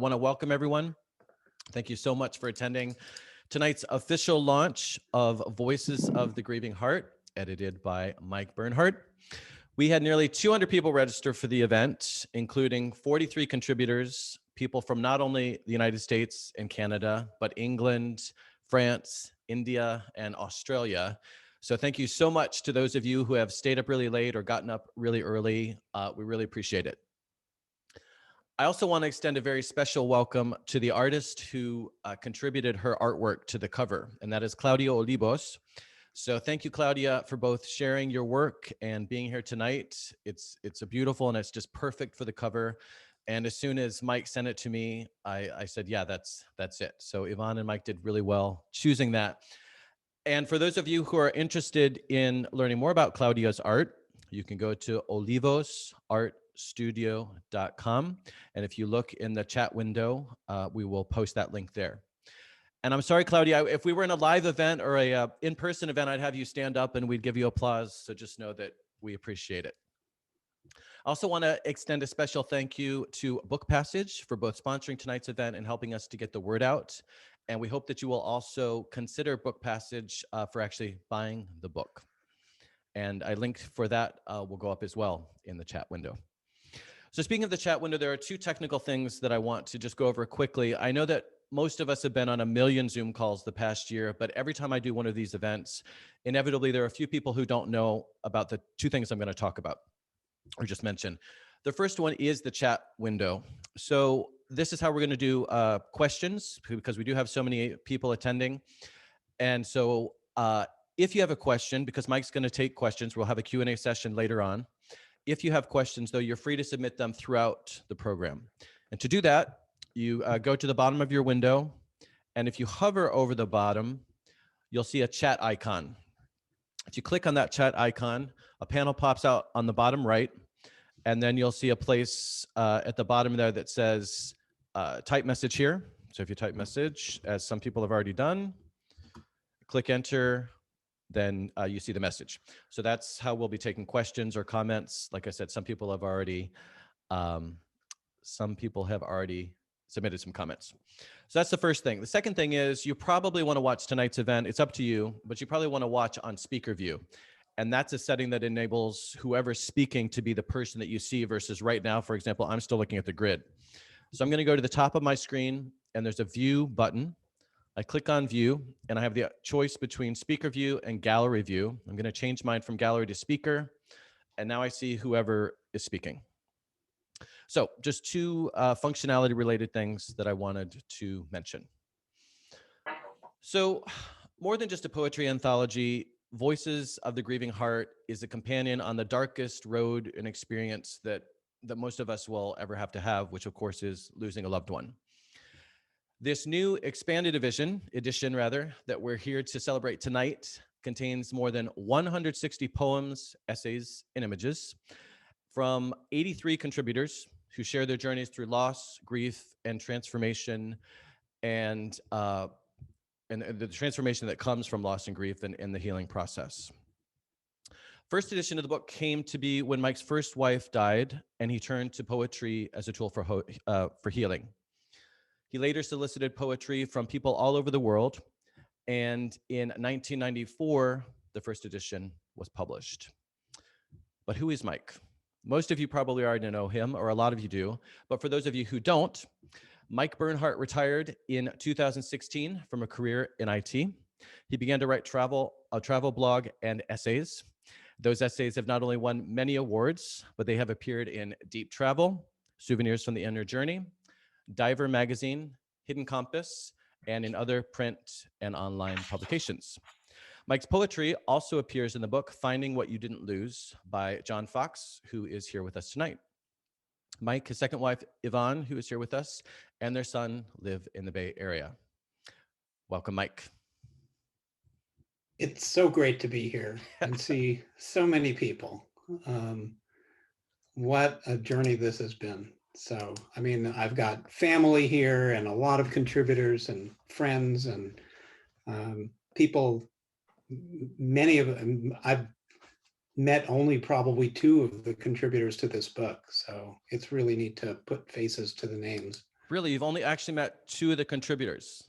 want to welcome everyone. Thank you so much for attending tonight's official launch of Voices of the Grieving Heart, edited by Mike Bernhardt. We had nearly 200 people register for the event, including 43 contributors, people from not only the United States and Canada, but England, France, India, and Australia. So thank you so much to those of you who have stayed up really late or gotten up really early. We really appreciate it. I also want to extend a very special welcome to the artist who contributed her artwork to the cover, and that is Claudio Olibos. So thank you, Claudia, for both sharing your work and being here tonight. It's a beautiful and it's just perfect for the cover. And as soon as Mike sent it to me, I said, yeah, that's it. So Yvonne and Mike did really well choosing that. And for those of you who are interested in learning more about Claudio's art, you can go to olivosartstudio.com. And if you look in the chat window, we will post that link there. And I'm sorry, Claudia, if we were in a live event or a in-person event, I'd have you stand up and we'd give you applause. So just know that we appreciate it. I also want to extend a special thank you to Book Passage for both sponsoring tonight's event and helping us to get the word out. And we hope that you will also consider Book Passage for actually buying the book. And I linked for that will go up as well in the chat window. So speaking of the chat window, there are two technical things that I want to just go over quickly. I know that most of us have been on a million Zoom calls the past year, but every time I do one of these events, inevitably there are a few people who don't know about the two things I'm going to talk about or just mention. The first one is the chat window. So this is how we're going to do questions because we do have so many people attending. And so if you have a question, because Mike's going to take questions, we'll have a Q&A session later on. If you have questions, though, you're free to submit them throughout the program. And to do that, you go to the bottom of your window, and if you hover over the bottom, you'll see a chat icon. If you click on that chat icon, a panel pops out on the bottom right, and then you'll see a place at the bottom there that says type message here. So if you type message, as some people have already done, click enter, then you see the message. So that's how we'll be taking questions or comments. Like I said, some people have already submitted some comments. So that's the first thing. The second thing is you probably want to watch tonight's event. It's up to you, but you probably want to watch on speaker view. And that's a setting that enables whoever's speaking to be the person that you see versus right now, for example, I'm still looking at the grid. So I'm going to go to the top of my screen and there's a view button. I click on view and I have the choice between speaker view and gallery view. I'm going to change mine from gallery to speaker. And now I see whoever is speaking. So just two functionality related things that I wanted to mention. So more than just a poetry anthology, Voices of the Grieving Heart is a companion on the darkest road and experience that most of us will ever have to have, which of course is losing a loved one. This new expanded edition that we're here to celebrate tonight contains more than 160 poems, essays, and images from 83 contributors who share their journeys through loss, grief, and transformation, and the transformation that comes from loss and grief and the healing process. First edition of the book came to be when Mike's first wife died, and he turned to poetry as a tool for healing. He later solicited poetry from people all over the world, and in 1994, the first edition was published. But who is Mike? Most of you probably already know him, or a lot of you do, but for those of you who don't, Mike Bernhardt retired in 2016 from a career in IT. He began to write a travel blog and essays. Those essays have not only won many awards, but they have appeared in Deep Travel, Souvenirs from the Inner Journey, Diver Magazine, Hidden Compass, and in other print and online publications. Mike's poetry also appears in the book Finding What You Didn't Lose by John Fox, who is here with us tonight. Mike, his second wife, Yvonne, who is here with us, and their son live in the Bay Area. Welcome, Mike. It's so great to be here and see so many people. What a journey this has been. So, I mean, I've got family here and a lot of contributors and friends and people, many of them, I've met only probably 2 of the contributors to this book. So it's really neat to put faces to the names. Really? You've only actually met two of the contributors?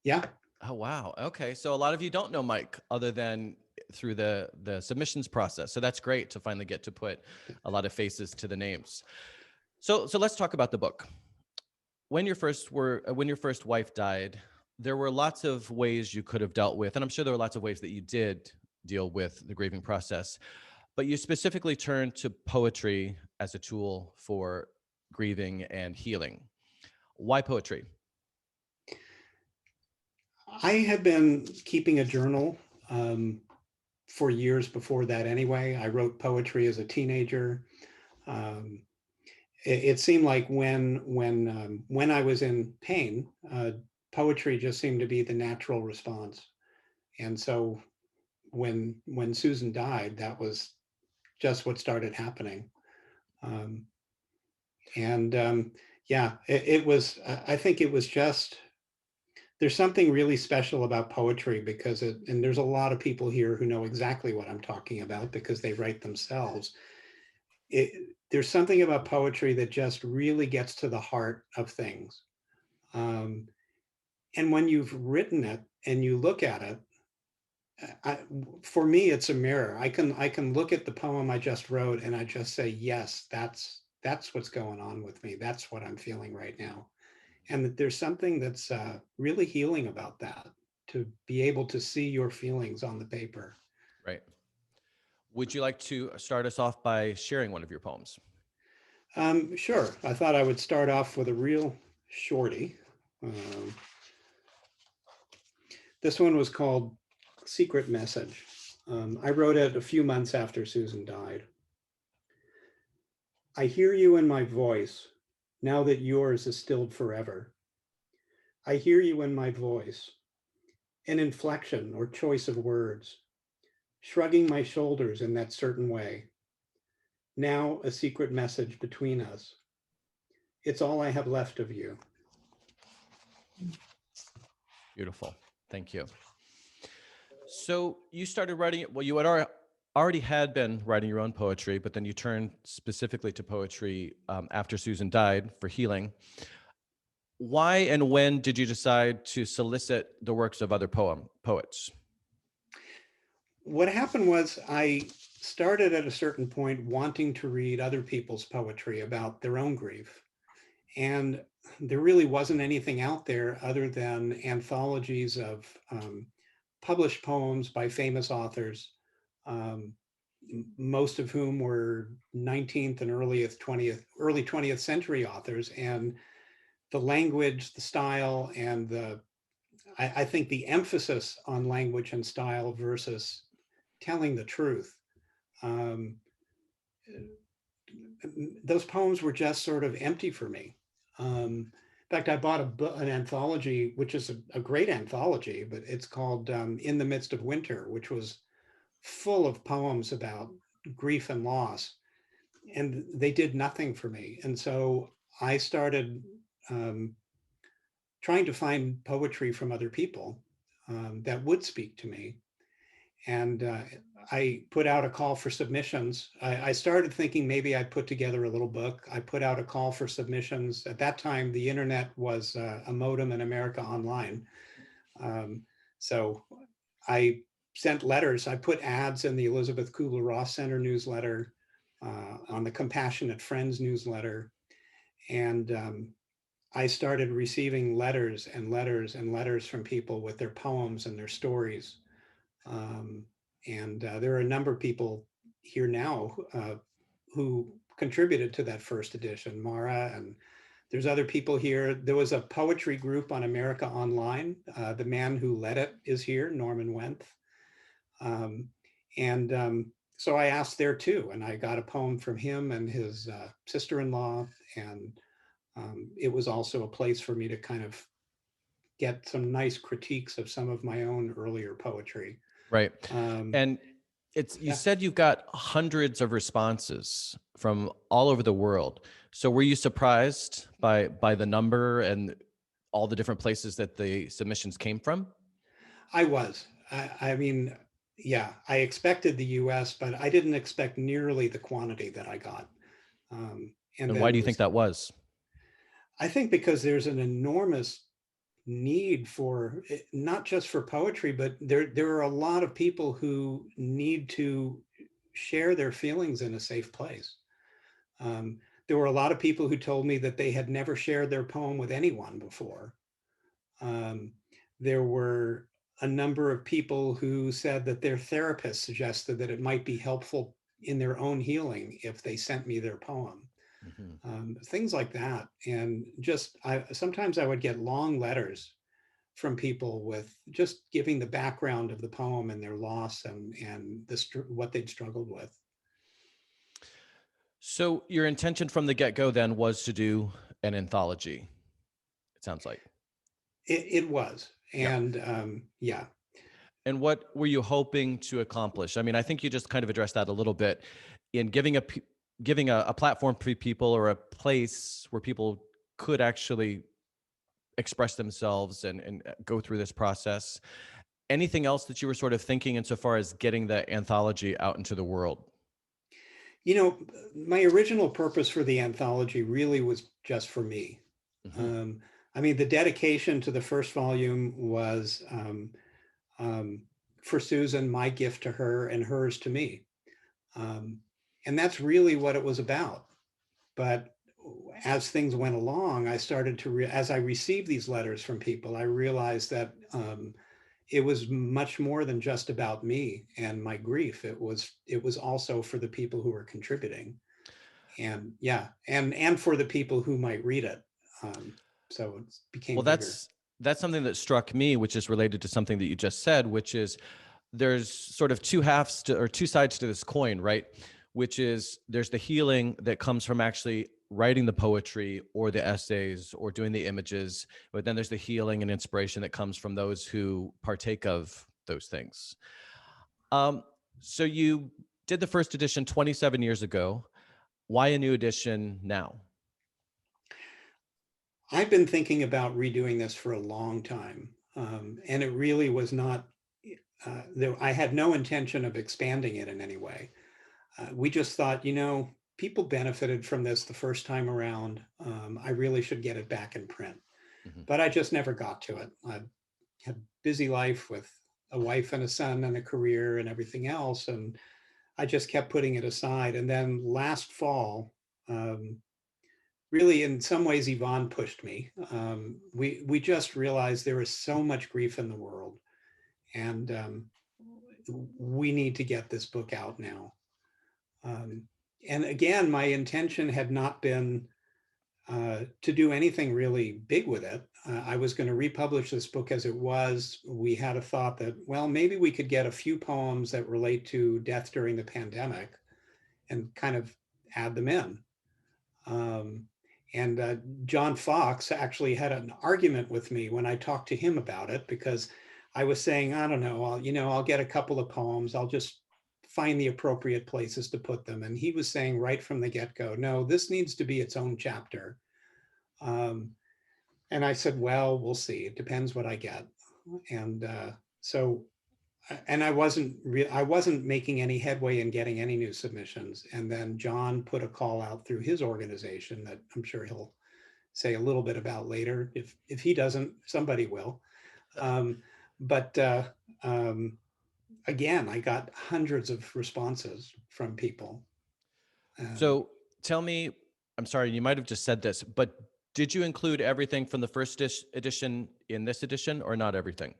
Yeah. Oh, wow. Okay. So a lot of you don't know Mike other than through the submissions process. So that's great to finally get to put a lot of faces to the names. So let's talk about the book. When your first wife died, there were lots of ways you could have dealt with, and I'm sure there were lots of ways that you did deal with the grieving process, but you specifically turned to poetry as a tool for grieving and healing. Why poetry? I had been keeping a journal for years before that anyway. I wrote poetry as a teenager. Um, it seemed like when I was in pain, poetry just seemed to be the natural response. And so when Susan died, that was just what started happening. Um, and yeah, it was. I think it was just. There's something really special about poetry because and there's a lot of people here who know exactly what I'm talking about because they write themselves. There's something about poetry that just really gets to the heart of things. Um, and when you've written it and you look at it, I, for me, it's a mirror. I can look at the poem I just wrote and I just say, yes, that's what's going on with me. That's what I'm feeling right now. And that there's something that's really healing about that, to be able to see your feelings on the paper. Right. Would you like to start us off by sharing one of your poems? Sure. I thought I would start off with a real shorty. Um, this one was called Secret Message. I wrote it a few months after Susan died. I hear you in my voice, now that yours is stilled forever. I hear you in my voice, an inflection or choice of words, shrugging my shoulders in that certain way. Now a secret message between us. It's all I have left of you. Beautiful. Thank you. So you started writing it. Well, you had already had been writing your own poetry, but then you turned specifically to poetry after Susan died for healing. Why and when did you decide to solicit the works of other poets? What happened was I started at a certain point wanting to read other people's poetry about their own grief. And there really wasn't anything out there other than anthologies of published poems by famous authors, um, most of whom were 19th and early 20th century authors. And the language, the style, and I think the emphasis on language and style versus telling the truth. Um, those poems were just sort of empty for me. In fact, I bought an anthology, which is a great anthology, but it's called In the Midst of Winter, which was full of poems about grief and loss. And they did nothing for me. And so I started um, trying to find poetry from other people that would speak to me. And I put out a call for submissions. I started thinking maybe I'd put together a little book. I put out a call for submissions. At that time, the internet was a modem in America Online. So I sent letters. I put ads in the Elizabeth Kubler-Ross Center newsletter, on the Compassionate Friends newsletter. And I started receiving letters and letters and letters from people with their poems and their stories. And there are a number of people here now who contributed to that first edition, Mara, and there's other people here. There was a poetry group on America Online. The man who led it is here, Norman Wenth. So I asked there too, and I got a poem from him and his sister-in-law, and it was also a place for me to kind of get some nice critiques of some of my own earlier poetry. Right. And you Yeah. said you've got hundreds of responses from all over the world. So were you surprised by the number and all the different places that the submissions came from? I was. I mean, yeah, I expected the US, but I didn't expect nearly the quantity that I got. And why do you think that was? I think because there's an enormous need for not just for poetry, but there are a lot of people who need to share their feelings in a safe place. Um, there were a lot of people who told me that they had never shared their poem with anyone before. Um, there were a number of people who said that their therapist suggested that it might be helpful in their own healing if they sent me their poem. Mhm. Things like that. And just sometimes I would get long letters from people with just giving the background of the poem and their loss and what they'd struggled with. So your intention from the get-go then was to do an anthology, it sounds like. It was, Yeah. and yeah. And what were you hoping to accomplish? I mean, I think you just kind of addressed that a little bit in giving a platform for people, or a place where people could actually express themselves and go through this process. Anything else that you were sort of thinking insofar as getting the anthology out into the world? You know, my original purpose for the anthology really was just for me. Hmm. Um, I mean, the dedication to the first volume was um, for Susan, my gift to her and hers to me. Um, and that's really what it was about. But as things went along, I started to, as I received these letters from people, I realized that it was much more than just about me and my grief. It was also for the people who were contributing, and yeah, and for the people who might read it. Um, so it became Well, bigger. that's something that struck me, which is related to something that you just said, which is there's sort of two halves to, or two sides to this coin, right? Which is there's the healing that comes from actually writing the poetry or the essays or doing the images, but then there's the healing and inspiration that comes from those who partake of those things. Um, so you did the first edition 27 years ago. Why a new edition now? I've been thinking about redoing this for a long time, and it really was not. I had no intention of expanding it in any way. We just thought, people benefited from this the first time around. I really should get it back in print, Mhm. but I just never got to it. I had a busy life with a wife and a son and a career and everything else, and I just kept putting it aside. And then last fall, um, really, in some ways, Yvonne pushed me. We just realized there is so much grief in the world, and we need to get this book out now. Um, and again, my intention had not been to do anything really big with it. I was going to republish this book as it was. We had a thought that, well, maybe we could get a few poems that relate to death during the pandemic and kind of add them in. Um, and John Fox actually had an argument with me when I talked to him about it, because I was saying, I don't know, I'll get a couple of poems. I'll just find the appropriate places to put them. And he was saying right from the get-go, no, this needs to be its own chapter. Um, and I said, well, we'll see. It depends what I get. And so, and I wasn't making any headway in getting any new submissions. And then John put a call out through his organization that I'm sure he'll say a little bit about later. If he doesn't, somebody will. Um, but um, again, I got hundreds of responses from people. So tell me, I'm sorry, you might have just said this, but did you include everything from the first edition in this edition, or not everything?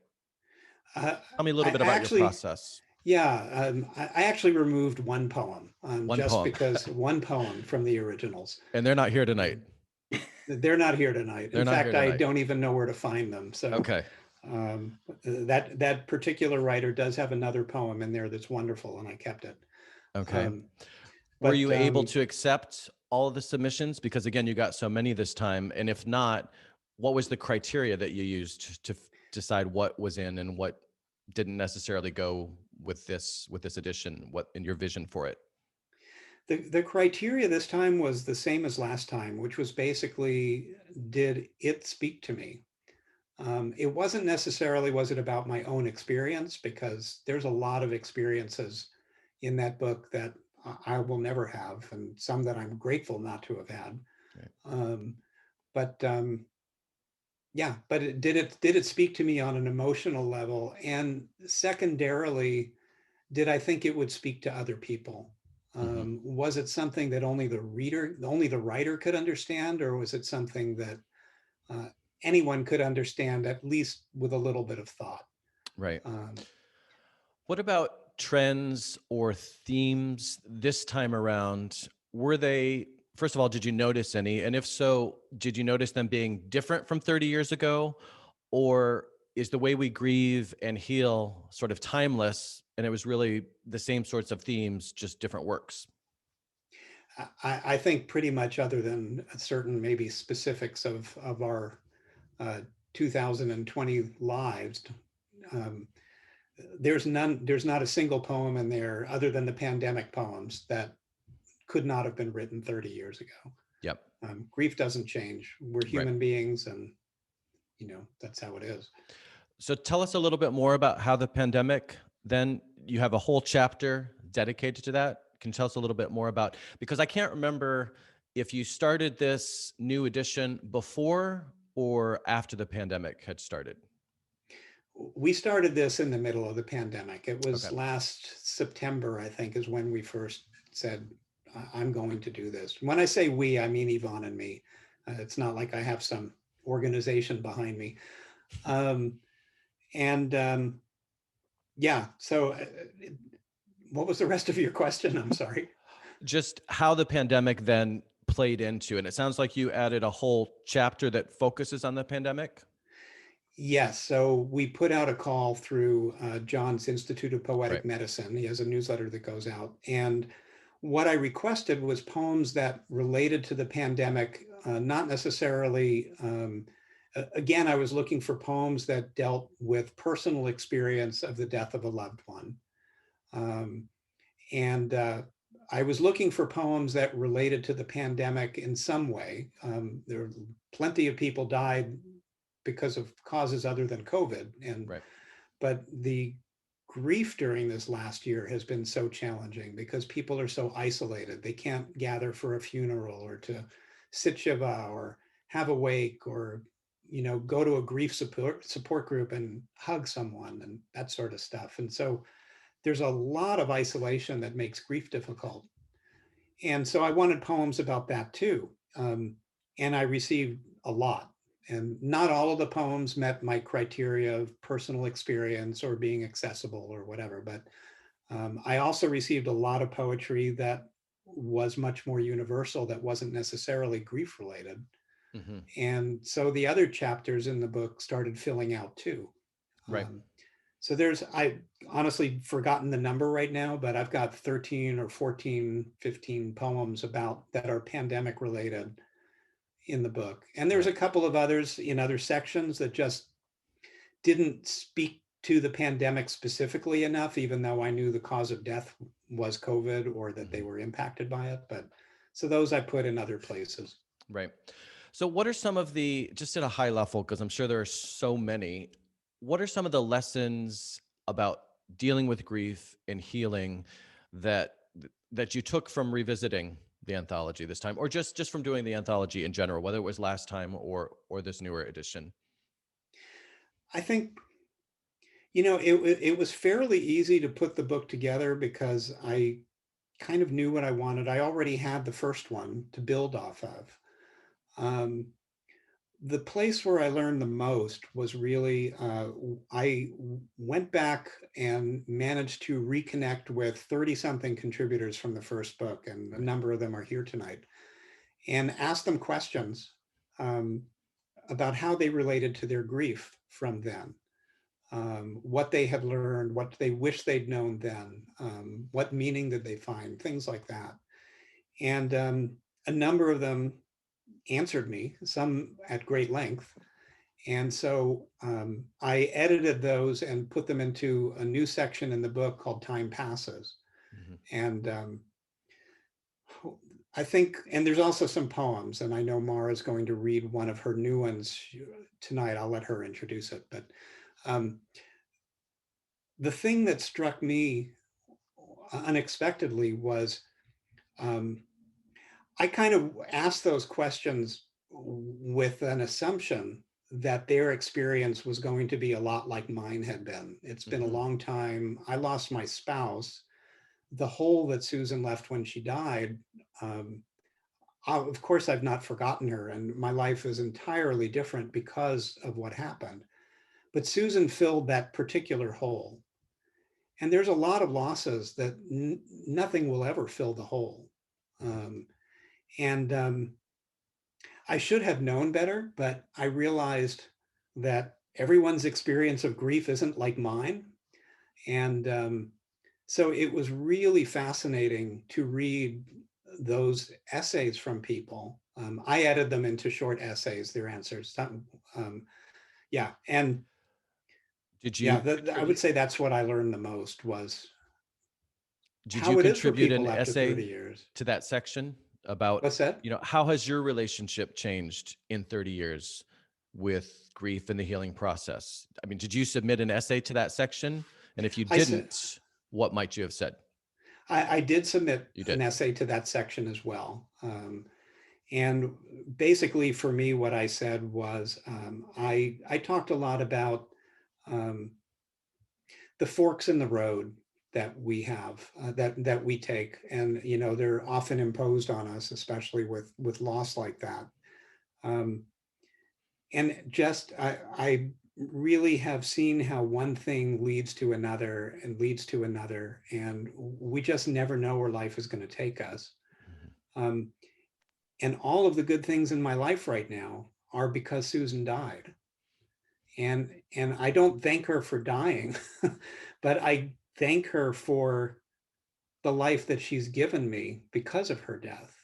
uh, Tell me a little I bit about your actually, process. yeah, I actually removed one poem, One just poem. because one poem from the originals. And they're not here tonight. Um, they're not here tonight. They're In not here fact, I tonight. don't even know where to find them. So Okay. that particular writer does have another poem in there that's wonderful, and I kept it. Okay. Um, Were but you able to accept all of the submissions? Because again, you got so many this time. And if not, what was the criteria that you used to decide what was in and what didn't necessarily go with this edition? What in your vision for it? the criteria this time was the same as last time, which was basically, did it speak to me? It wasn't necessarily, was it about my own experience? Because there's a lot of experiences in that book that I will never have, and some that I'm grateful not to have had. Right. Um, but yeah, but did it speak to me on an emotional level? And secondarily, did I think it would speak to other people? Hmm. Was it something that only the writer could understand, or was it something that uh, anyone could understand, at least with a little bit of thought? Right. Um, What about trends or themes this time around? Were they, first of all, did you notice any? And if so, did you notice them being different from 30 years ago? Or is the way we grieve and heal sort of timeless and it was really the same sorts of themes, just different works? I think pretty much, other than certain maybe specifics of our uh, 2020 lives, um, there's not a single poem in there other than the pandemic poems that could not have been written 30 years ago. Yep. Grief doesn't change. We're Right. human beings, and that's how it is. So tell us a little bit more about how the pandemic, then you have a whole chapter dedicated to that. Can you tell us a little bit more about, because I can't remember if you started this new edition before or after the pandemic had started. We started this in the middle of the pandemic. It Okay. was last September, I think, is when we first said, I'm going to do this. When I say we, I mean Yvonne and me. It's not like I have some organization behind me. Um, and yeah, so what was the rest of your question? I'm sorry. Just how the pandemic then played into, and it sounds like you added a whole chapter that focuses on the pandemic. Yes, so we put out a call through John's Institute of Right. Poetic Medicine. He has a newsletter that goes out. And what I requested was poems that related to the pandemic, not necessarily, again, I was looking for poems that dealt with personal experience of the death of a loved one. Um, and I was looking for poems that related to the pandemic in some way. There are plenty of people died because of causes other than COVID, Right. but the grief during this last year has been so challenging because people are so isolated. They can't gather for a funeral or to sit shiva or have a wake or go to a grief support group and hug someone and that sort of stuff. And so there's a lot of isolation that makes grief difficult. And so I wanted poems about that too. And I received a lot. And not all of the poems met my criteria of personal experience or being accessible or whatever. But I also received a lot of poetry that was much more universal, that wasn't necessarily grief related. Hmm. And so the other chapters in the book started filling out too. Right. Um, so I honestly forgotten the number right now, but I've got 13 or 14, 15 poems about that are pandemic related in the book. And there's Right. a couple of others in other sections that just didn't speak to the pandemic specifically enough, even though I knew the cause of death was COVID or that they Hmm. were impacted by it. But so those I put in other places. Right. So, what are some of the, just at a high level, because I'm sure there are so many, what are some of the lessons about dealing with grief and healing that that you took from revisiting the anthology this time, or just from doing the anthology in general, whether it was last time or this newer edition? I think, it was fairly easy to put the book together because I kind of knew what I wanted. I already had the first one to build off of. Um, the place where I learned the most was really, I went back and managed to reconnect with 30 something contributors from the first book, and a Right. number of them are here tonight, and asked them questions um, about how they related to their grief from then. What they had learned, what they wish they'd known then, what meaning did they find, things like that. And a number of them answered me, some at great length. And so I edited those and put them into a new section in the book called Time Passes. Hmm. And I think, and there's also some poems, and I know Mara's going to read one of her new ones tonight. I'll let her introduce it. But um, the thing that struck me unexpectedly was um, I kind of asked those questions with an assumption that their experience was going to be a lot like mine had been. It's been a long time. I lost my spouse. The hole that Susan left when she died, of course, I've not forgotten her, and my life is entirely different because of what happened. But Susan filled that particular hole. And there's a lot of losses that nothing will ever fill the hole. And I should have known better, but I realized that everyone's experience of grief isn't like mine. And so it was really fascinating to read those essays from people. I edited them into short essays, their answers. Yeah, and Did yeah, you I would say that's what I learned the most was did you how it is for contribute an people after 30 essay years. to that section about, What's that? how has your relationship changed in 30 years with grief and the healing process? I mean, did you submit an essay to that section? And if you didn't, what might you have said? I did submit You did. an essay to that section as well. And basically for me, what I said was, I talked a lot about the forks in the road that we have, that we take, and they're often imposed on us, especially with loss like that. And just I really have seen how one thing leads to another and leads to another, and we just never know where life is going to take us. And all of the good things in my life right now are because Susan died. And I don't thank her for dying, but I thank her for the life that she's given me because of her death.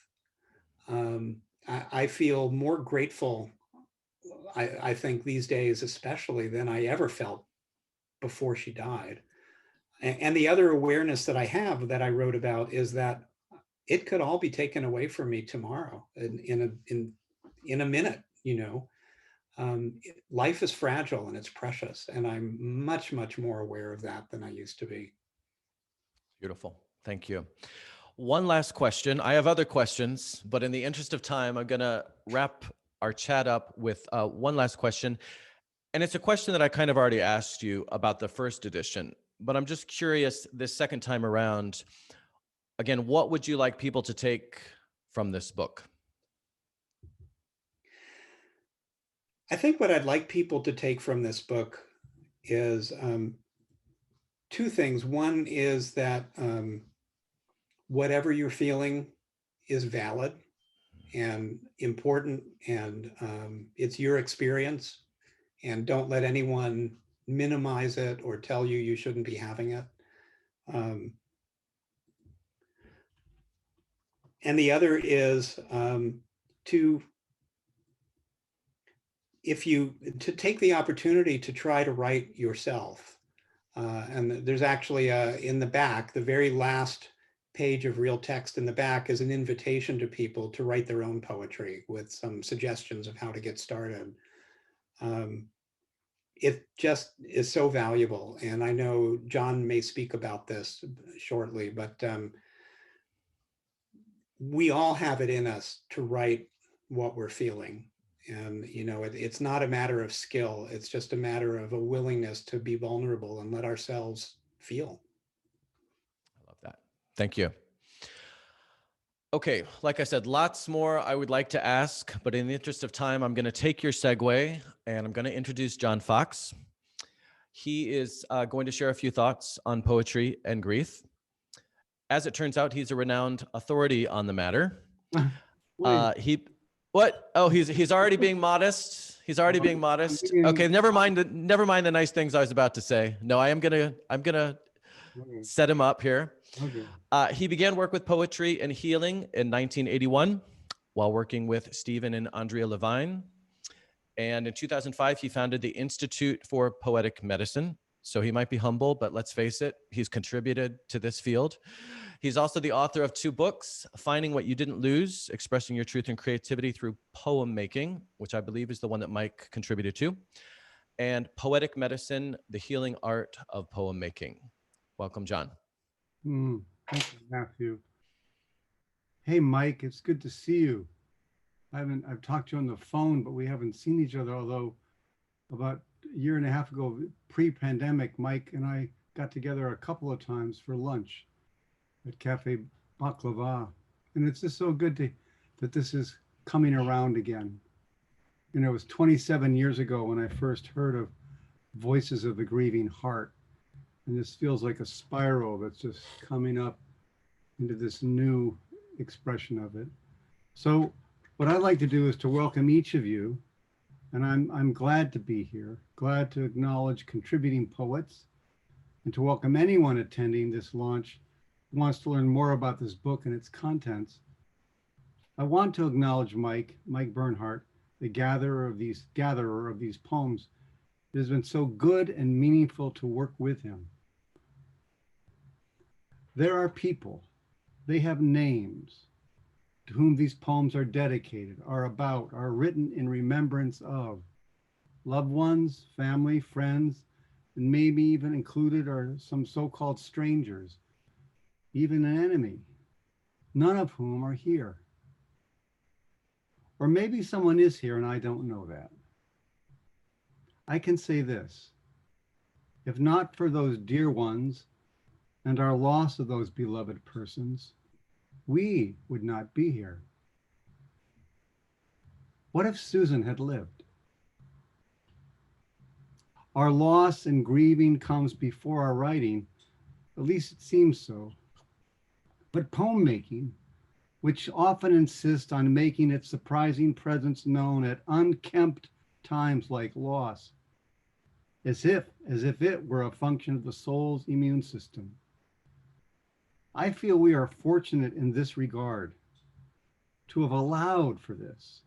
I feel more grateful, I think these days, especially than I ever felt before she died. And the other awareness that I have that I wrote about is that it could all be taken away from me tomorrow in a minute. Life is fragile and it's precious, and I'm much, much more aware of that than I used to be. Beautiful. Thank you. One last question. I have other questions, but in the interest of time, I'm going to wrap our chat up with one last question. And it's a question that I kind of already asked you about the first edition, but I'm just curious this second time around, again, what would you like people to take from this book? I think what I'd like people to take from this book is two things. One is that whatever you're feeling is valid and important, and it's your experience, and don't let anyone minimize it or tell you you shouldn't be having it. And the other is to take the opportunity to try to write yourself. And there's actually in the back, the very last page of real text in the back is an invitation to people to write their own poetry with some suggestions of how to get started. It just is so valuable. And I know John may speak about this shortly, but we all have it in us to write what we're feeling. And, it's not a matter of skill. It's just a matter of a willingness to be vulnerable and let ourselves feel. I love that. Thank you. Okay, like I said, lots more I would like to ask, but in the interest of time, I'm going to take your segue and I'm going to introduce John Fox. He is going to share a few thoughts on poetry and grief. As it turns out, he's a renowned authority on the matter. What? Oh, he's already being modest. He's already being modest. Okay, never mind the nice things I was about to say. No, I'm gonna set him up here. Okay. He began work with poetry and healing in 1981 while working with Stephen and Andrea Levine. And in 2005, he founded the Institute for Poetic Medicine. So he might be humble, but let's face it, he's contributed to this field. He's also the author of 2 books, Finding What You Didn't Lose, Expressing Your Truth and Creativity Through Poem Making, which I believe is the one that Mike contributed to, and Poetic Medicine, The Healing Art of Poem Making. Welcome, John. Thank you, Matthew. Hey, Mike, it's good to see you. I've talked to you on the phone, but we haven't seen each other, although about a year and a half ago, pre-pandemic, Mike and I got together a couple of times for lunch at Cafe Baklava. And it's just so good that this is coming around again. You know, it was 27 years ago when I first heard of Voices of the Grieving Heart. And this feels like a spiral that's just coming up into this new expression of it. So what I'd like to do is to welcome each of you, and I'm glad to be here, glad to acknowledge contributing poets, and to welcome anyone attending this launch who wants to learn more about this book and its contents. I want to acknowledge Mike Bernhardt, the gatherer of these poems. It has been so good and meaningful to work with him. There are people, they have names, to whom these poems are dedicated, are about, are written in remembrance of loved ones, family, friends, and maybe even included are some so-called strangers, even an enemy, none of whom are here. Or maybe someone is here and I don't know that. I can say this, if not for those dear ones and our loss of those beloved persons, we would not be here. What if Susan had lived? Our loss and grieving comes before our writing, at least it seems so. But poem making, which often insists on making its surprising presence known at unkempt times like loss, as if it were a function of the soul's immune system. I feel we are fortunate in this regard to have allowed for this,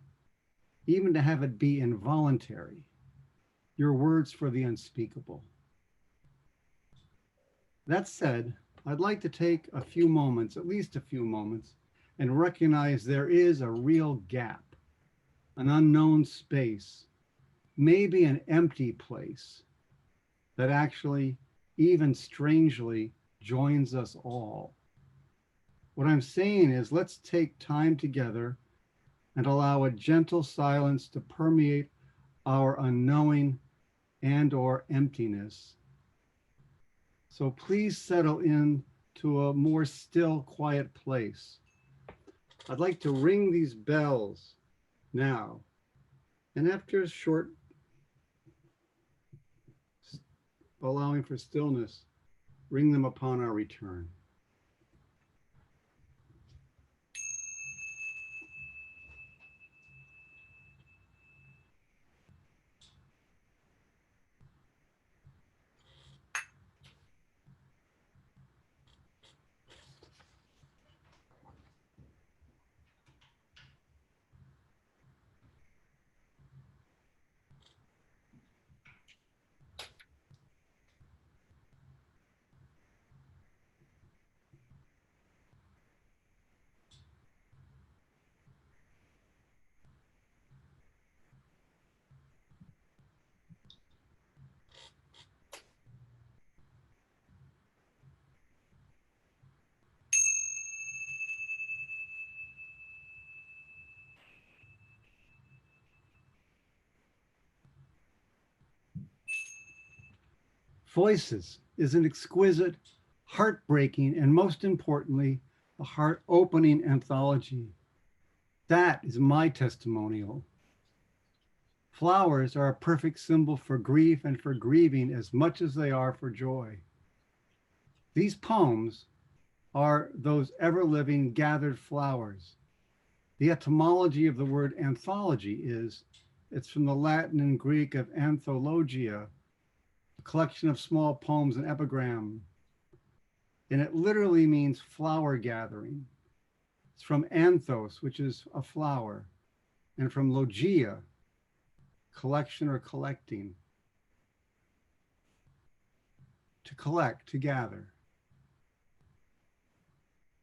even to have it be involuntary, your words for the unspeakable. That said, I'd like to take a few moments, at least a few moments, and recognize there is a real gap, an unknown space, maybe an empty place that actually, even strangely, joins us all. What I'm saying is, let's take time together and allow a gentle silence to permeate our unknowing and or emptiness. So please settle in to a more still, quiet place. I'd like to ring these bells now, and after a short allowing for stillness, ring them upon our return. Voices is an exquisite, heartbreaking, and most importantly, a heart-opening anthology. That is my testimonial. Flowers are a perfect symbol for grief and for grieving as much as they are for joy. These poems are those ever-living gathered flowers. The etymology of the word anthology it's from the Latin and Greek of anthologia, a collection of small poems and epigram, and it literally means flower gathering. It's from anthos, which is a flower, and from logia, collection or collecting. To collect, to gather.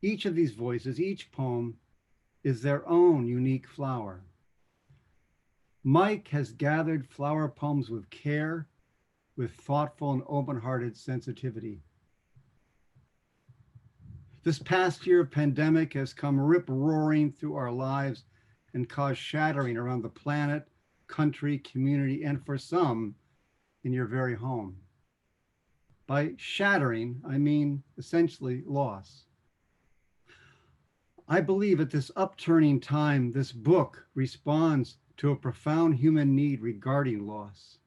Each of these voices, each poem, is their own unique flower. Mike has gathered flower poems with care, with thoughtful and open-hearted sensitivity. This past year of pandemic has come rip-roaring through our lives and cause shattering around the planet, country, community, and for some, in your very home. By shattering, I mean essentially loss. I believe at this upturning time, this book responds to a profound human need regarding loss.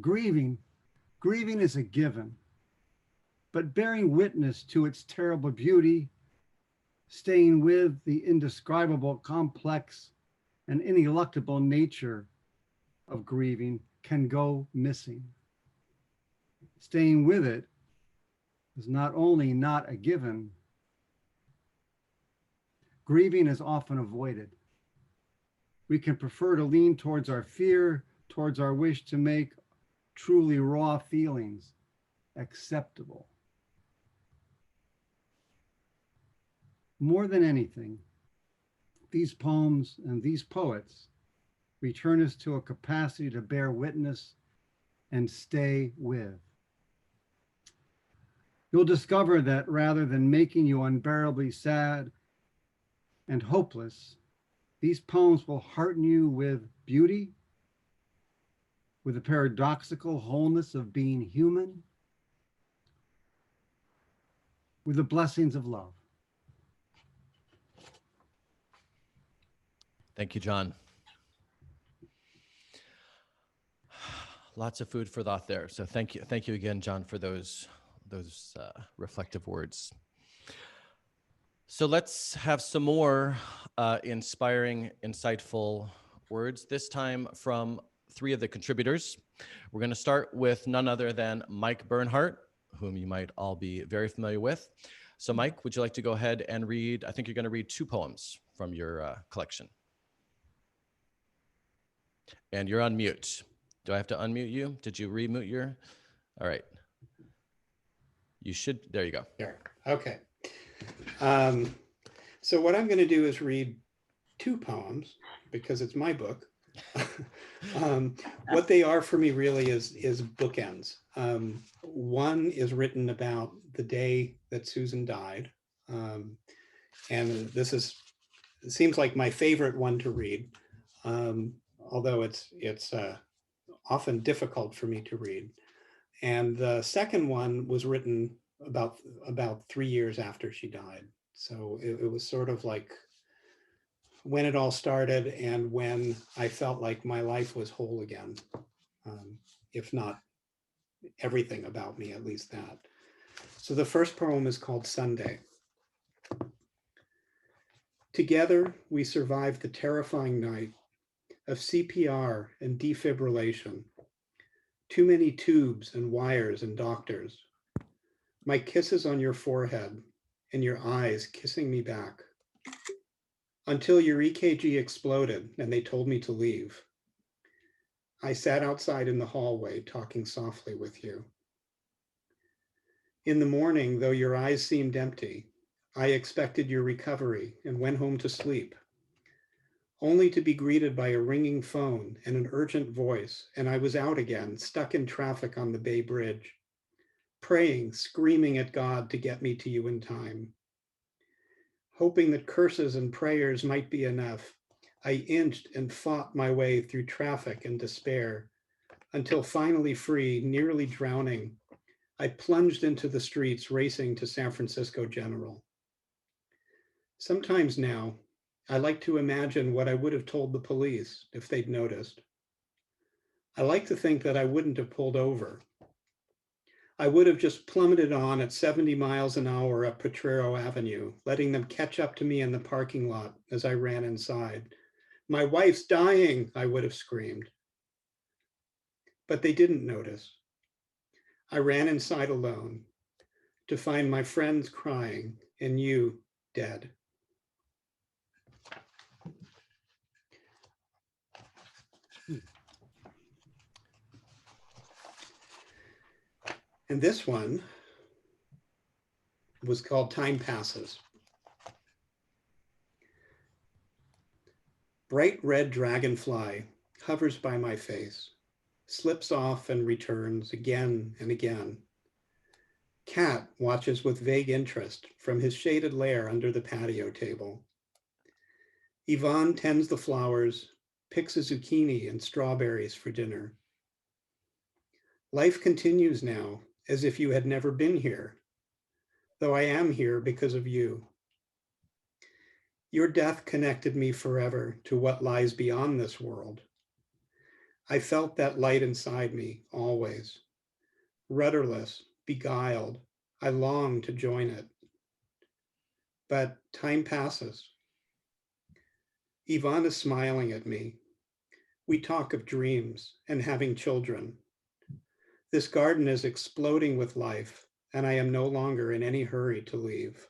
Grieving is a given, but bearing witness to its terrible beauty, staying with the indescribable, complex, and ineluctable nature of grieving can go missing. Staying with it is not only not a given, grieving is often avoided. We can prefer to lean towards our fear, towards our wish to make truly raw feelings acceptable. More than anything, these poems and these poets return us to a capacity to bear witness and stay with. You'll discover that rather than making you unbearably sad and hopeless, these poems will hearten you with beauty, with the paradoxical wholeness of being human, with the blessings of love. Thank you, John. Lots of food for thought there. So thank you again, John, for those reflective words. So let's have some more inspiring, insightful words, this time from three of the contributors. We're going to start with none other than Mike Bernhardt, whom you might all be very familiar with. So Mike, would you like to go ahead and read, I think you're going to read 2 poems from your collection. And you're on mute. Do I have to unmute you? Did you remute your? All right. You should, there you go. There, okay. So what I'm going to do is read 2 poems because it's my book. What they are for me really is bookends. One is written about the day that Susan died. And it seems like my favorite one to read, although it's often difficult for me to read. And the second one was written about 3 years after she died. So it was sort of like when it all started and when I felt like my life was whole again, if not everything about me, at least that. So the first poem is called Sunday. Together, we survived the terrifying night of CPR and defibrillation. Too many tubes and wires and doctors. My kisses on your forehead and your eyes kissing me back. Until your EKG exploded and they told me to leave. I sat outside in the hallway talking softly with you. In the morning, though your eyes seemed empty, I expected your recovery and went home to sleep, only to be greeted by a ringing phone and an urgent voice, and I was out again, stuck in traffic on the Bay Bridge, praying, screaming at God to get me to you in time. Hoping that curses and prayers might be enough, I inched and fought my way through traffic and despair, until finally free, nearly drowning, I plunged into the streets racing to San Francisco General. Sometimes now, I like to imagine what I would have told the police if they'd noticed. I like to think that I wouldn't have pulled over. I would have just plummeted on at 70 miles an hour up Potrero Avenue, letting them catch up to me in the parking lot as I ran inside. My wife's dying, I would have screamed. But they didn't notice. I ran inside alone to find my friends crying and you dead. And this one was called Time Passes. Bright red dragonfly hovers by my face, slips off and returns again and again. Cat watches with vague interest from his shaded lair under the patio table. Yvonne tends the flowers, picks a zucchini and strawberries for dinner. Life continues now as if you had never been here, though I am here because of you. Your death connected me forever to what lies beyond this world. I felt that light inside me always. Rudderless, beguiled, I long to join it. But time passes. Yvonne is smiling at me. We talk of dreams and having children. This garden is exploding with life, and I am no longer in any hurry to leave.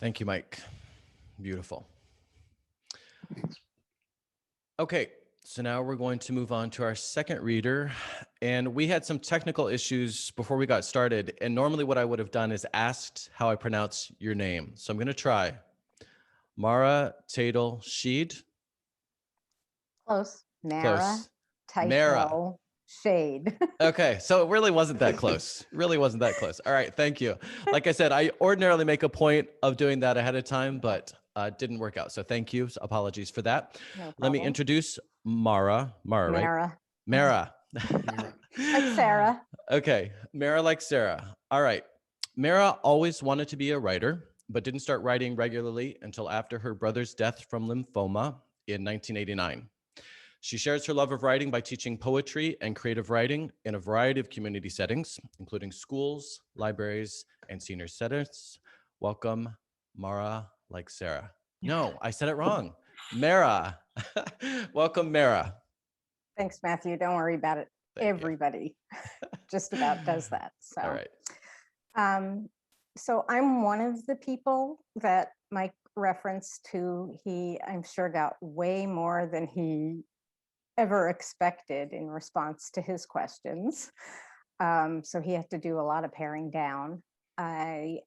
Thank you, Mike. Beautiful. Thanks. Okay, so now we're going to move on to our second reader. And we had some technical issues before we got started. And normally what I would have done is asked how I pronounce your name. So I'm going to try. Mara Tadel Sheed. Close. Mara, Close. Mara. typo, shade. Okay, so it really wasn't that close. Really wasn't that close. All right, thank you. Like I said, I ordinarily make a point of doing that ahead of time, but didn't work out. So thank you. So apologies for that. No Let me problem. introduce Mara. Mara, right? Mara. Mara. Like Sarah. Okay, Mara like Sarah. All right. Mara always wanted to be a writer, but didn't start writing regularly until after her brother's death from lymphoma in 1989. She shares her love of writing by teaching poetry and creative writing in a variety of community settings, including schools, libraries, and senior centers. Welcome, Mara like Sarah. No, I said it wrong. Mara. Welcome, Mara. Thanks, Matthew. Don't worry about it. Thank you. Everybody just about does that. So, All right. So I'm one of the people that Mike referenced to. He, I'm sure, got way more than he ever expected in response to his questions. So he had to do a lot of paring down. I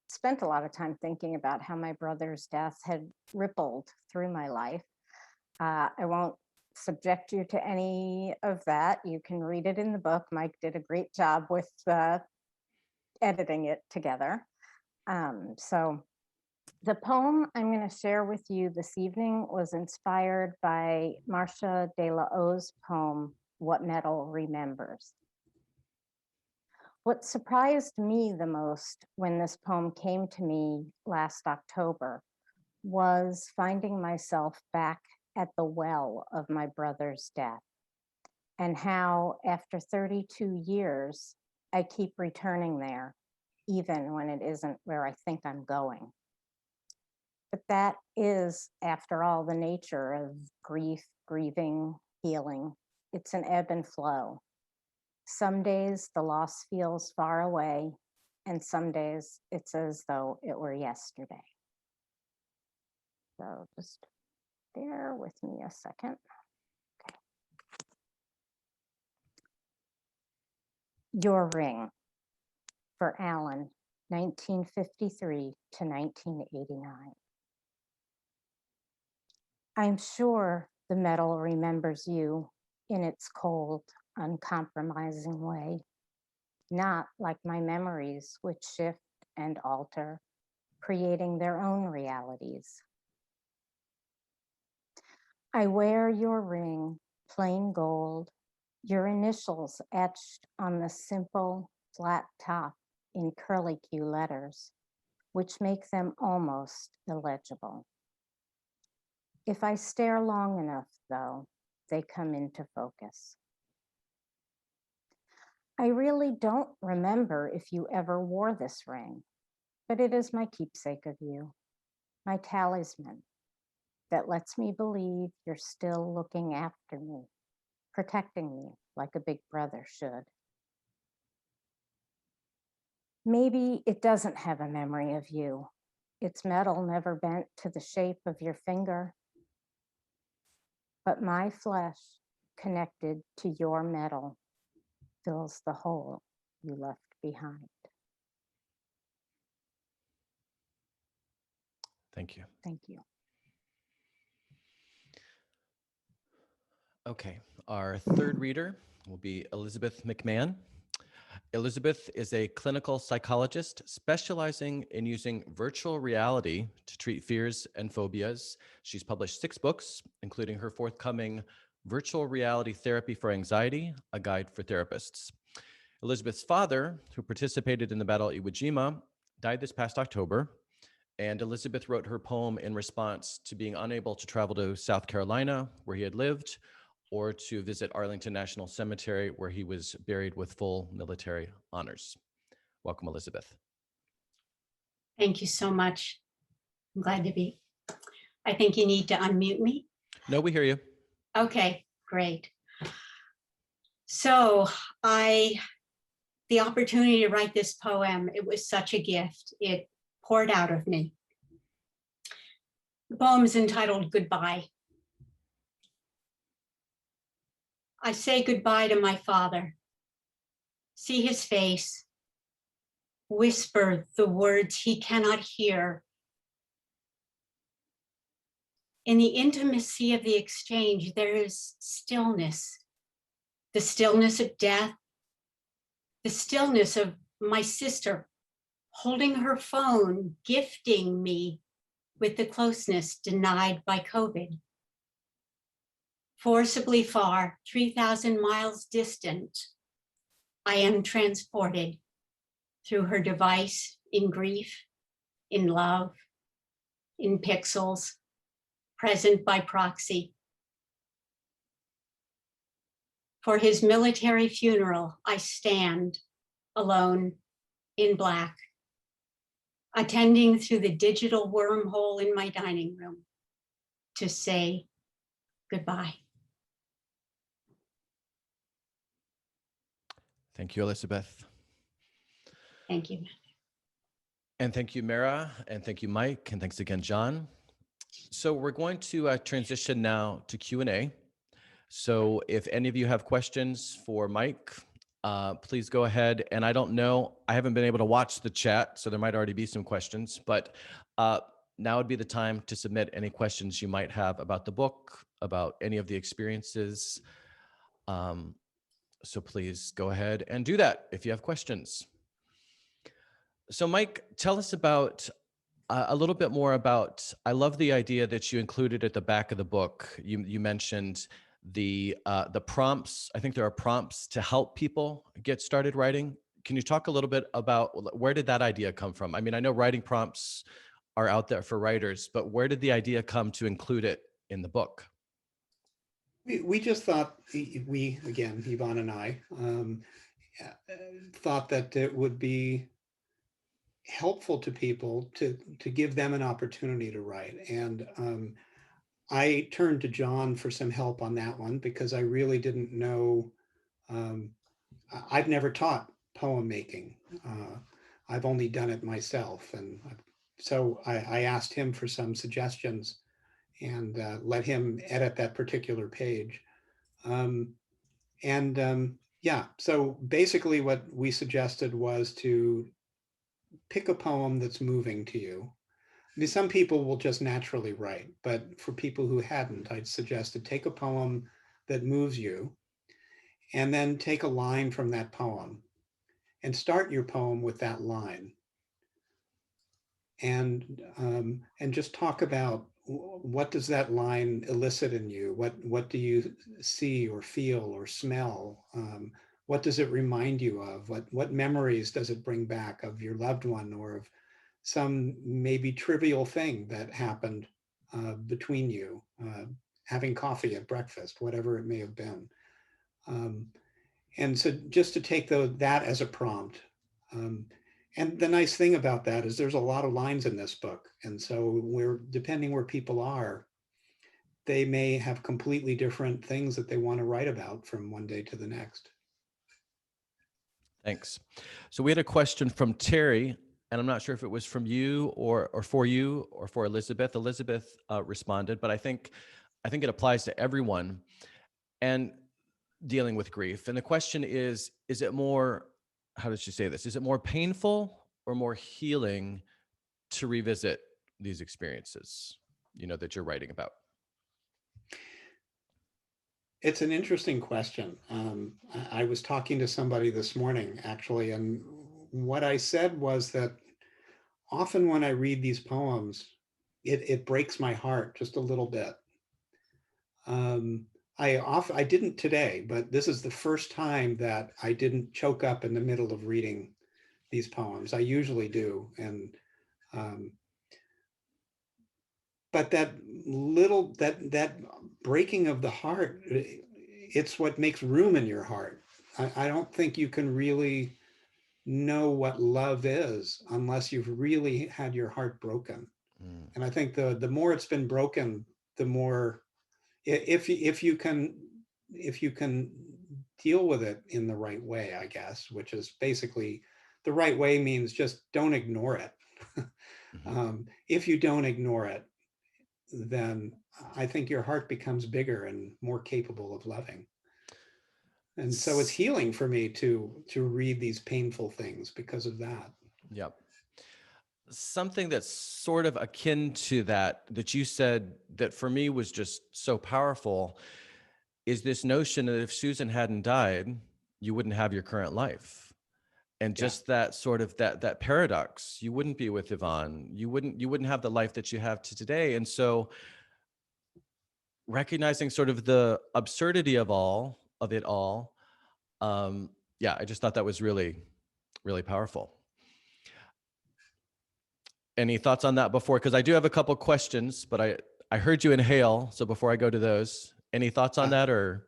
spent a lot of time thinking about how my brother's death had rippled through my life. I won't subject you to any of that. You can read it in the book. Mike did a great job with editing it together. So the poem I'm going to share with you this evening was inspired by Marcia de la O's poem, What Metal Remembers. What surprised me the most when this poem came to me last October was finding myself back at the well of my brother's death, and how after 32 years, I keep returning there, even when it isn't where I think I'm going. But that is, after all, the nature of grief, grieving, healing. It's an ebb and flow. Some days the loss feels far away, and some days it's as though it were yesterday. So just bear with me a second. Okay. Your Ring, for Alan, 1953 to 1989. I'm sure the metal remembers you in its cold, uncompromising way, not like my memories, which shift and alter, creating their own realities. I wear your ring, plain gold, your initials etched on the simple, flat top in curlicue letters, which make them almost illegible. If I stare long enough, though, they come into focus. I really don't remember if you ever wore this ring, but it is my keepsake of you, my talisman that lets me believe you're still looking after me, protecting me like a big brother should. Maybe it doesn't have a memory of you. Its metal never bent to the shape of your finger. But my flesh, connected to your metal, fills the hole you left behind. Thank you. Thank you. Okay, our third reader will be Elizabeth Mcmahon. Elizabeth is a clinical psychologist specializing in using virtual reality to treat fears and phobias. She's published 6 books, including her forthcoming Virtual Reality Therapy for Anxiety, a guide for therapists. Elizabeth's father, who participated in the Battle of Iwo Jima, died this past October, and Elizabeth wrote her poem in response to being unable to travel to South Carolina, where he had lived, or to visit Arlington National Cemetery, where he was buried with full military honors. Welcome, Elizabeth. Thank you so much. I'm glad to be. I think you need to unmute me. No, we hear you. Okay, great. So the opportunity to write this poem, it was such a gift. It poured out of me. The poem is entitled Goodbye. I say goodbye to my father, see his face, whisper the words he cannot hear. In the intimacy of the exchange, there is stillness, the stillness of death, the stillness of my sister holding her phone, gifting me with the closeness denied by COVID. Forcibly far, 3,000 miles distant, I am transported through her device in grief, in love, in pixels, present by proxy. For his military funeral, I stand alone in black, attending through the digital wormhole in my dining room to say goodbye. Thank you, Elizabeth. Thank you. And thank you, Mara, and thank you, Mike, and thanks again, John. So we're going to transition now to Q&A. So if any of you have questions for Mike, please go ahead. And I don't know, I haven't been able to watch the chat, so there might already be some questions, but now would be the time to submit any questions you might have about the book, about any of the experiences. So please go ahead and do that if you have questions. So Mike, tell us about a little bit more about, I love the idea that you included at the back of the book. You mentioned the prompts. I think there are prompts to help people get started writing. Can you talk a little bit about where did that idea come from? I mean, I know writing prompts are out there for writers, but where did the idea come to include it in the book? We just thought, we, again, Yvonne and I, thought that it would be helpful to people to give them an opportunity to write. And I turned to John for some help on that one because I really didn't know, I've never taught poem making. I've only done it myself. And so I asked him for some suggestions and let him edit that particular page. Yeah, so basically what we suggested was to pick a poem that's moving to you. I mean, some people will just naturally write, but for people who hadn't, I'd suggested take a poem that moves you and then take a line from that poem and start your poem with that line. And just talk about what does that line elicit in you? What do you see or feel or smell? What does it remind you of? What memories does it bring back of your loved one or of some maybe trivial thing that happened between you, having coffee at breakfast, whatever it may have been. And so just to take that as a prompt. And the nice thing about that is there's a lot of lines in this book. And so depending where people are, they may have completely different things that they want to write about from one day to the next. Thanks. So we had a question from Terry, and I'm not sure if it was from you or for Elizabeth. Elizabeth responded, but I think it applies to everyone and dealing with grief. And the question is it more, how did she say this? Is it more painful or more healing to revisit these experiences, that you're writing about? It's an interesting question. I was talking to somebody this morning, actually, and what I said was that often when I read these poems, it breaks my heart just a little bit. I didn't today, but this is the first time that I didn't choke up in the middle of reading these poems. I usually do, and but that breaking of the heart, it's what makes room in your heart. I don't think you can really know what love is unless you've really had your heart broken. And I think the more it's been broken, the more, if you can deal with it in the right way, I guess, which is basically, the right way means just don't ignore it. If you don't ignore it, then I think your heart becomes bigger and more capable of loving. And so it's healing for me to read these painful things because of that. Yep. Something that's sort of akin to that you said that for me was just so powerful is this notion that if Susan hadn't died, you wouldn't have your current life. And just that sort of that paradox, you wouldn't be with Yvonne, you wouldn't have the life that you have today. And so recognizing sort of the absurdity of it all. I just thought that was really, really powerful. Any thoughts on that before? Because I do have a couple questions, but I heard you inhale. So before I go to those, any thoughts on that or?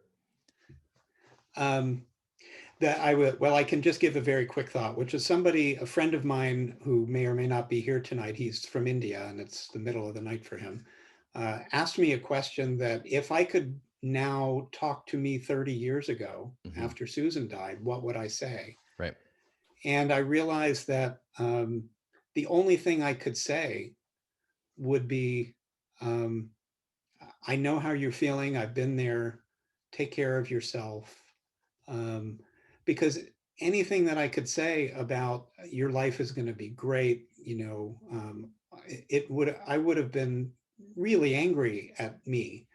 I can just give a very quick thought, which is a friend of mine who may or may not be here tonight, he's from India and it's the middle of the night for him, asked me a question that if I could now talk to me 30 years ago after Susan died, what would I say? Right. And I realized that the only thing I could say would be, I know how you're feeling. I've been there. Take care of yourself. Because anything that I could say about your life is going to be great, I would have been really angry at me.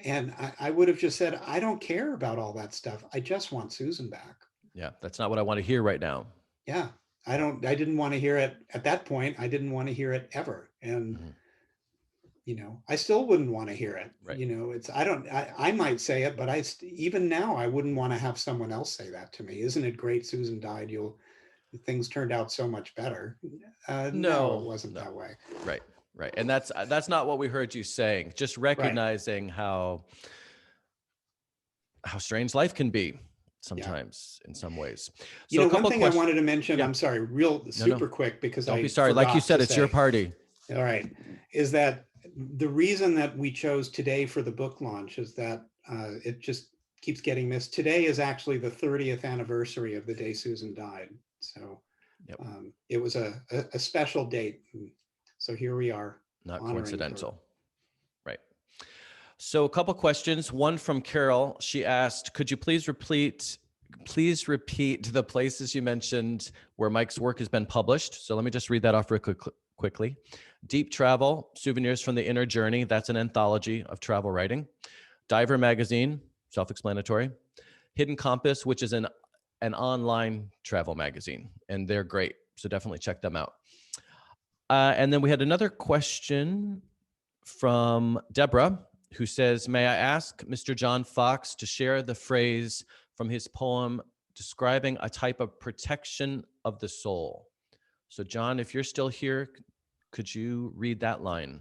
And I would have just said, I don't care about all that stuff. I just want Susan back. Yeah, that's not what I want to hear right now. Yeah, I didn't want to hear it at that point. I didn't want to hear it ever. And, I still wouldn't want to hear it. Right. I might say it, but even now, I wouldn't want to have someone else say that to me. Isn't it great Susan died? Things turned out so much better. No, it wasn't that way. Right. Right. And that's not what we heard you saying. Just recognizing how strange life can be sometimes in some ways. So one thing I wanted to mention, I'm sorry, super quick, because don't be sorry. Like you said, it's your party. All right. Is that the reason that we chose today for the book launch is that it just keeps getting missed. Today is actually the 30th anniversary of the day Susan died. So it was a special date. So here we are. Not coincidental. Right. So a couple questions. One from Carol. She asked, could you please repeat the places you mentioned where Mike's work has been published? So let me just read that off real quickly. Deep Travel, Souvenirs from the Inner Journey. That's an anthology of travel writing. Diver Magazine, self-explanatory. Hidden Compass, which is an online travel magazine, and they're great. So definitely check them out. And then we had another question from Deborah, who says, may I ask Mr. John Fox to share the phrase from his poem describing a type of protection of the soul? So John, if you're still here, could you read that line?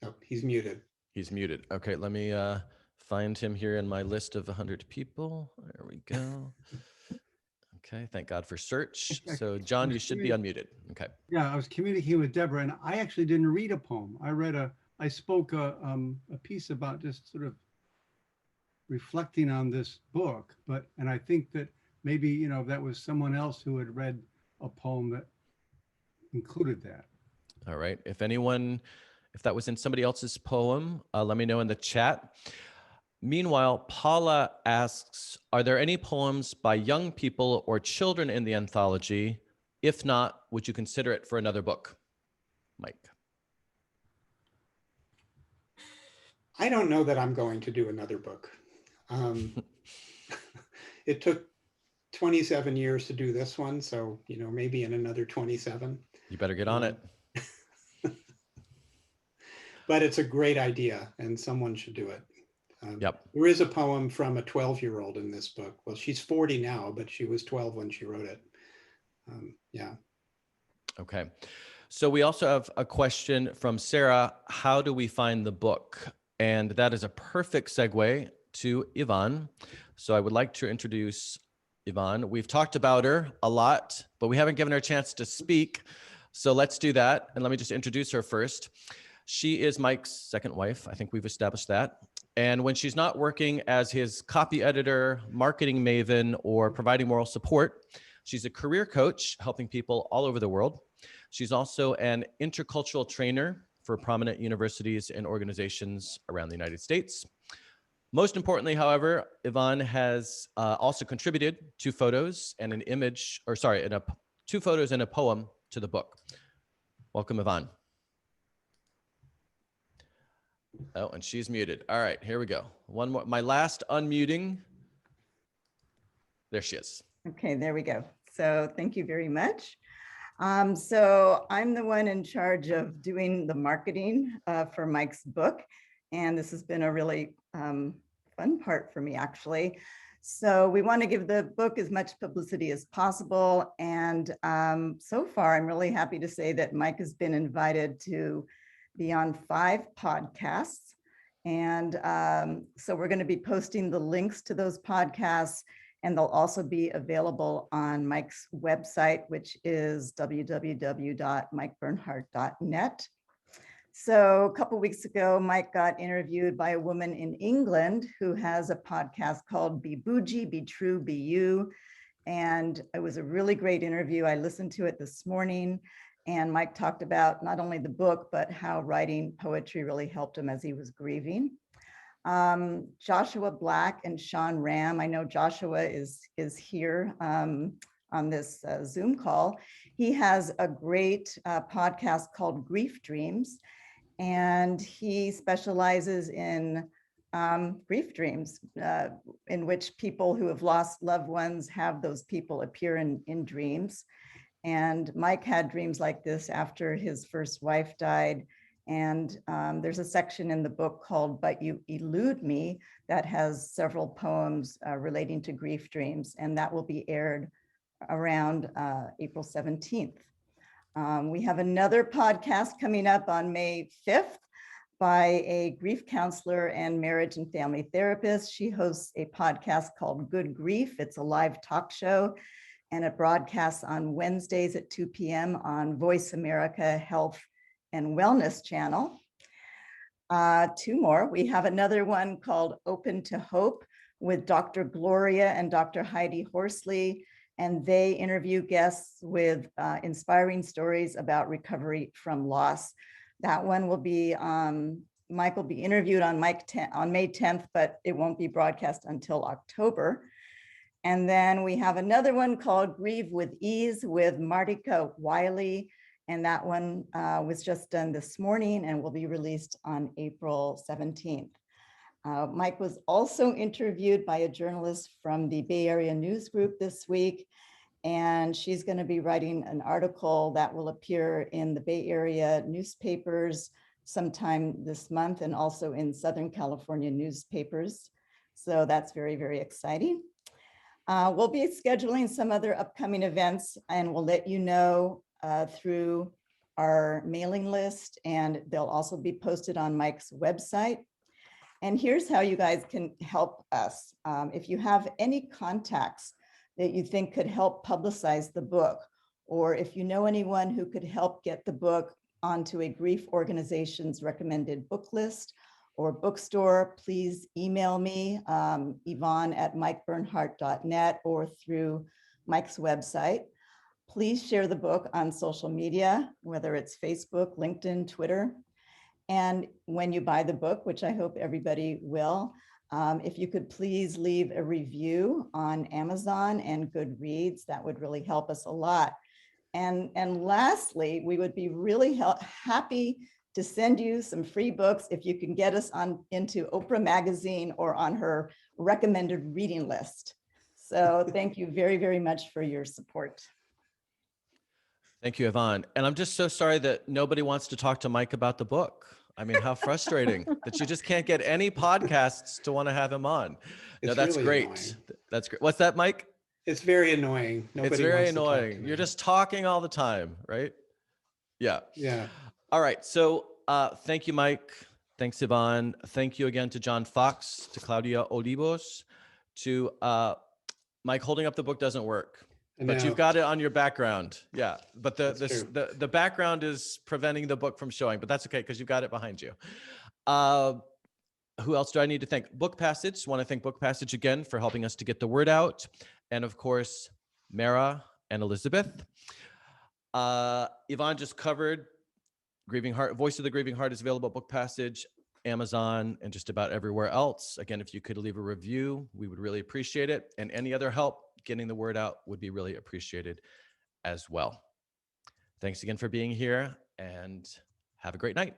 Oh, he's muted. He's muted. Okay, let me find him here in my list of 100 people. There we go. Okay, thank God for search. So John, you should be unmuted. Okay. Yeah, I was communicating with Deborah, and I actually didn't read a poem. I spoke a piece about just sort of reflecting on this book, and I think that maybe, that was someone else who had read a poem that included that. All right. If that was in somebody else's poem, let me know in the chat. Meanwhile, Paula asks, are there any poems by young people or children in the anthology? If not, would you consider it for another book? Mike. I don't know that I'm going to do another book. It took 27 years to do this one, so maybe in another 27. You better get on it. But it's a great idea, and someone should do it. Yep. There is a poem from a 12-year-old in this book. Well, she's 40 now, but she was 12 when she wrote it. Yeah. Okay. So we also have a question from Sarah. How do we find the book? And that is a perfect segue to Yvonne. So I would like to introduce Yvonne. We've talked about her a lot, but we haven't given her a chance to speak. So let's do that. And let me just introduce her first. She is Mike's second wife. I think we've established that. And when she's not working as his copy editor, marketing maven, or providing moral support, she's a career coach helping people all over the world. She's also an intercultural trainer for prominent universities and organizations around the United States. Most importantly, however, Yvonne has also contributed two photos and an image, or sorry, two photos and a poem to the book. Welcome, Yvonne. Oh, and she's muted. All right, here we go. One more, my last unmuting. There she is. Okay, there we go. So thank you very much. So I'm the one in charge of doing the marketing for Mike's book. And this has been a really fun part for me, actually. So we want to give the book as much publicity as possible. And so far, I'm really happy to say that Mike has been invited to be on 5 podcasts. And so we're going to be posting the links to those podcasts, and they'll also be available on Mike's website, which is www.mikebernhardt.net. So a couple of weeks ago, Mike got interviewed by a woman in England who has a podcast called Be Bougie, Be True, Be You. And it was a really great interview. I listened to it this morning, and Mike talked about not only the book, but how writing poetry really helped him as he was grieving. Joshua Black and Sean Ram. I know Joshua is here on this Zoom call. He has a great podcast called Grief Dreams, and he specializes in grief dreams in which people who have lost loved ones have those people appear in dreams. And Mike had dreams like this after his first wife died. And there's a section in the book called But You Elude Me that has several poems relating to grief dreams, and that will be aired around April 17th. We have another podcast coming up on May 5th by a grief counselor and marriage and family therapist. She hosts a podcast called Good Grief. It's a live talk show, and it broadcasts on Wednesdays at 2 p.m. on Voice America Health and Wellness channel. 2 more. We have another one called Open to Hope with Dr. Gloria and Dr. Heidi Horsley, and they interview guests with inspiring stories about recovery from loss. That one will be, Mike will be interviewed on May 10th, but it won't be broadcast until October. And then we have another one called Grieve with Ease with Martika Wiley. And that one was just done this morning and will be released on April 17th. Mike was also interviewed by a journalist from the Bay Area News Group this week, and she's going to be writing an article that will appear in the Bay Area newspapers sometime this month, and also in Southern California newspapers. So that's very, very exciting. We'll be scheduling some other upcoming events, and we'll let you know through our mailing list, and they'll also be posted on Mike's website. And here's how you guys can help us. If you have any contacts that you think could help publicize the book, or if you know anyone who could help get the book onto a grief organization's recommended book list or bookstore, please email me, Yvonne@mikebernhardt.net, or through Mike's website. Please share the book on social media, whether it's Facebook, LinkedIn, Twitter. And when you buy the book, which I hope everybody will, if you could please leave a review on Amazon and Goodreads, that would really help us a lot. And lastly, we would be really happy to send you some free books if you can get us on into Oprah Magazine or on her recommended reading list. So thank you very, very much for your support. Thank you, Yvonne. And I'm just so sorry that nobody wants to talk to Mike about the book. I mean, how frustrating that you just can't get any podcasts to want to have him on. No, It's that's really great. annoying. That's great. What's that, Mike? It's very annoying. Nobody It's very wants to talk to annoying. me. You're just talking all the time, right? Yeah. Yeah. All right. So thank you, Mike. Thanks, Yvonne. Thank you again to John Fox, to Claudio Olibos, to Mike. Holding up the book doesn't work. I But know. you've got it on your background. Yeah. But That's true. the background is preventing the book from showing, but that's okay because you've got it behind you. Who else do I need to thank? Book Passage. Want to thank Book Passage again for helping us to get the word out. And of course, Mara and Elizabeth. Yvonne just covered Grieving Heart. Voice of the Grieving Heart is available at Book Passage, Amazon, and just about everywhere else. Again, if you could leave a review, we would really appreciate it. And any other help getting the word out would be really appreciated as well. Thanks again for being here, and have a great night.